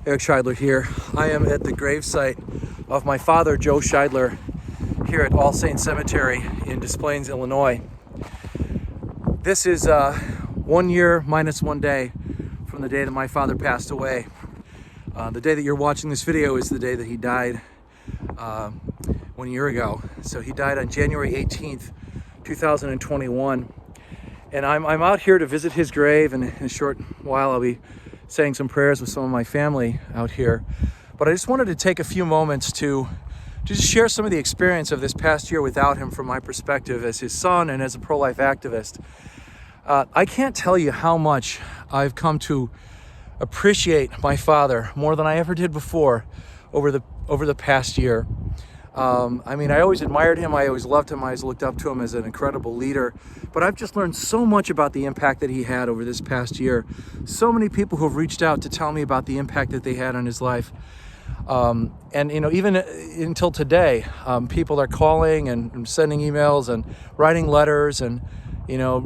Eric Scheidler here. I am at the gravesite of my father, Joe Scheidler, here at All Saints Cemetery in Des Plaines, Illinois. This is 1 year minus 1 day from the day that my father passed away. The day that you're watching this video is the day that he died 1 year ago. So he died on January 18th, 2021. And I'm out here to visit his grave, and in a short while I'll be saying some prayers with some of my family out here. But I just wanted to take a few moments to just share some of the experience of this past year without him from my perspective as his son and as a pro-life activist. I can't tell you how much I've come to appreciate my father more than I ever did before over the past year. I always admired him, I always loved him, I always looked up to him as an incredible leader, but I've just learned so much about the impact that he had over this past year. So many people who have reached out to tell me about the impact that they had on his life. Even until today, people are calling and sending emails and writing letters and,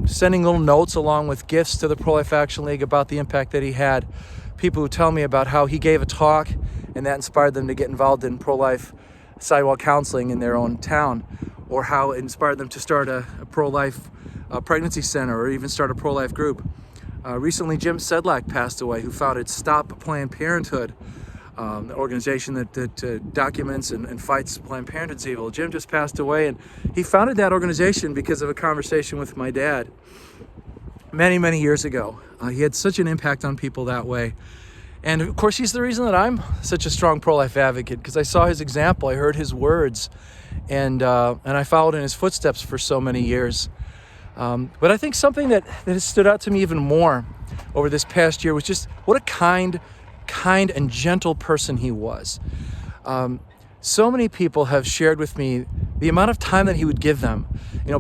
sending little notes along with gifts to the Pro-Life Action League about the impact that he had. People who tell me about how he gave a talk and that inspired them to get involved in pro-life sidewalk counseling in their own town, or how it inspired them to start a pro-life pregnancy center or even start a pro-life group. Recently, Jim Sedlak passed away, who founded Stop Planned Parenthood, the organization that documents and fights Planned Parenthood's evil. Jim just passed away, and he founded that organization because of a conversation with my dad many, many years ago. He had such an impact on people that way. And of course, he's the reason that I'm such a strong pro-life advocate, because I saw his example, I heard his words, and I followed in his footsteps for so many years. But I think something that has stood out to me even more over this past year was just what a kind and gentle person he was. So many people have shared with me the amount of time that he would give them.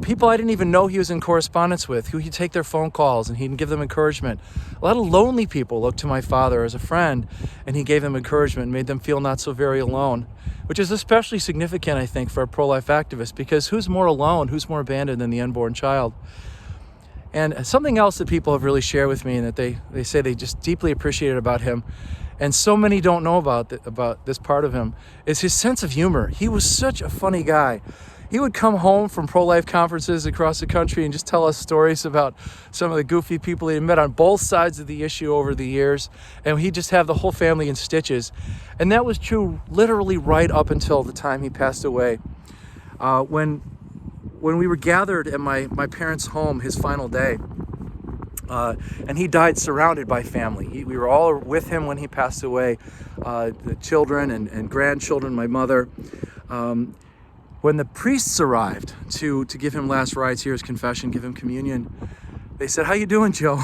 People I didn't even know he was in correspondence with, who he'd take their phone calls and he'd give them encouragement. A lot of lonely people looked to my father as a friend, and he gave them encouragement, made them feel not so very alone, which is especially significant, I think, for a pro-life activist, because who's more alone, who's more abandoned than the unborn child? And something else that people have really shared with me and that they say they just deeply appreciated about him, and so many don't know about this part of him, is his sense of humor. He was such a funny guy. He would come home from pro-life conferences across the country and just tell us stories about some of the goofy people he had met on both sides of the issue over the years, and he'd just have the whole family in stitches. And that was true literally right up until the time he passed away. When we were gathered at my parents' home his final day, and he died surrounded by family. We were all with him when he passed away, the children and grandchildren, my mother. When the priests arrived to give him last rites, hear his confession, give him communion, they said, "How you doing, Joe?"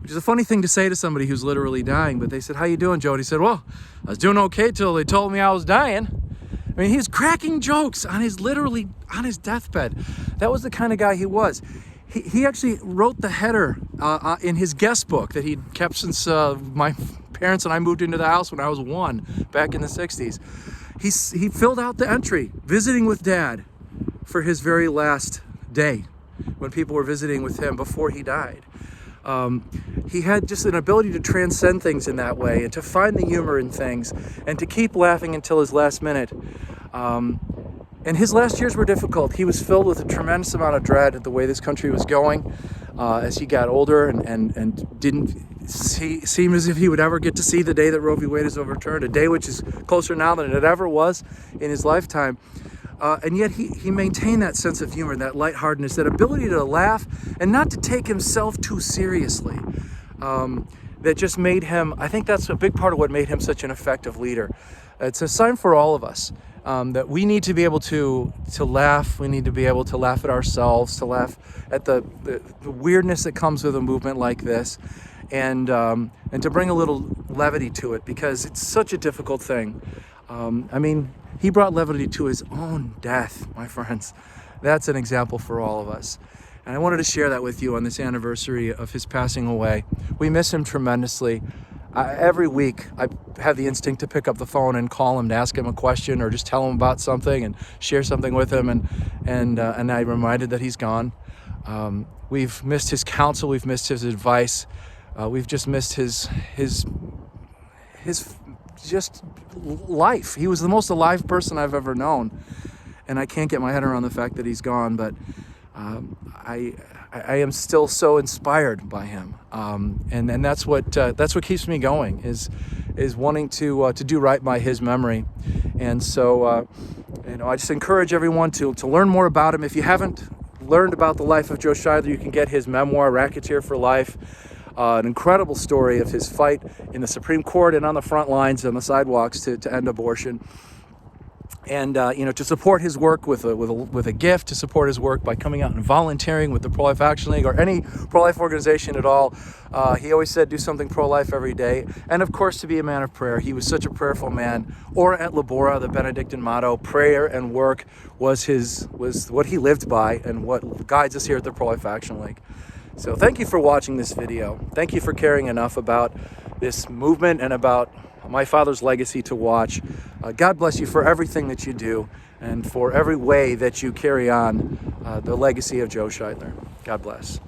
Which is a funny thing to say to somebody who's literally dying, but they said, "How you doing, Joe?" And he said, "Well, I was doing okay till they told me I was dying." He was cracking jokes on his deathbed. That was the kind of guy he was. He actually wrote the header in his guest book that he'd kept since my parents and I moved into the house when I was 1 back in the 60s. He filled out the entry, visiting with Dad, for his very last day when people were visiting with him before he died. He had just an ability to transcend things in that way and to find the humor in things and to keep laughing until his last minute. And his last years were difficult. He was filled with a tremendous amount of dread at the way this country was going as he got older and didn't seem as if he would ever get to see the day that Roe v. Wade is overturned, a day which is closer now than it ever was in his lifetime. And yet he maintained that sense of humor, that lightheartedness, that ability to laugh and not to take himself too seriously. That just made him, I think that's a big part of what made him such an effective leader. It's a sign for all of us that we need to be able to laugh. We need to be able to laugh at ourselves, to laugh at the weirdness that comes with a movement like this, and to bring a little levity to it, because it's such a difficult thing. He brought levity to his own death, my friends. That's an example for all of us. And I wanted to share that with you on this anniversary of his passing away. We miss him tremendously. Every week, I have the instinct to pick up the phone and call him to ask him a question or just tell him about something and share something with him. And I'm reminded that he's gone. We've missed his counsel. We've missed his advice. We've just missed his his just life. He was the most alive person I've ever known, and I can't get my head around the fact that he's gone. But I am still so inspired by him, and that's what keeps me going, is wanting to do right by his memory. And so I just encourage everyone to learn more about him. If you haven't learned about the life of Joe Scheidler, you can get his memoir, Racketeer for Life. An incredible story of his fight in the Supreme Court and on the front lines, on the sidewalks, to end abortion. And to support his work with a gift, to support his work by coming out and volunteering with the Pro-Life Action League or any pro-life organization at all. He always said, do something pro-life every day. And of course, to be a man of prayer. He was such a prayerful man. Ora et labora, the Benedictine motto, prayer and work was what he lived by and what guides us here at the Pro-Life Action League. So thank you for watching this video. Thank you for caring enough about this movement and about my father's legacy to watch. God bless you for everything that you do and for every way that you carry on the legacy of Joe Scheidler. God bless.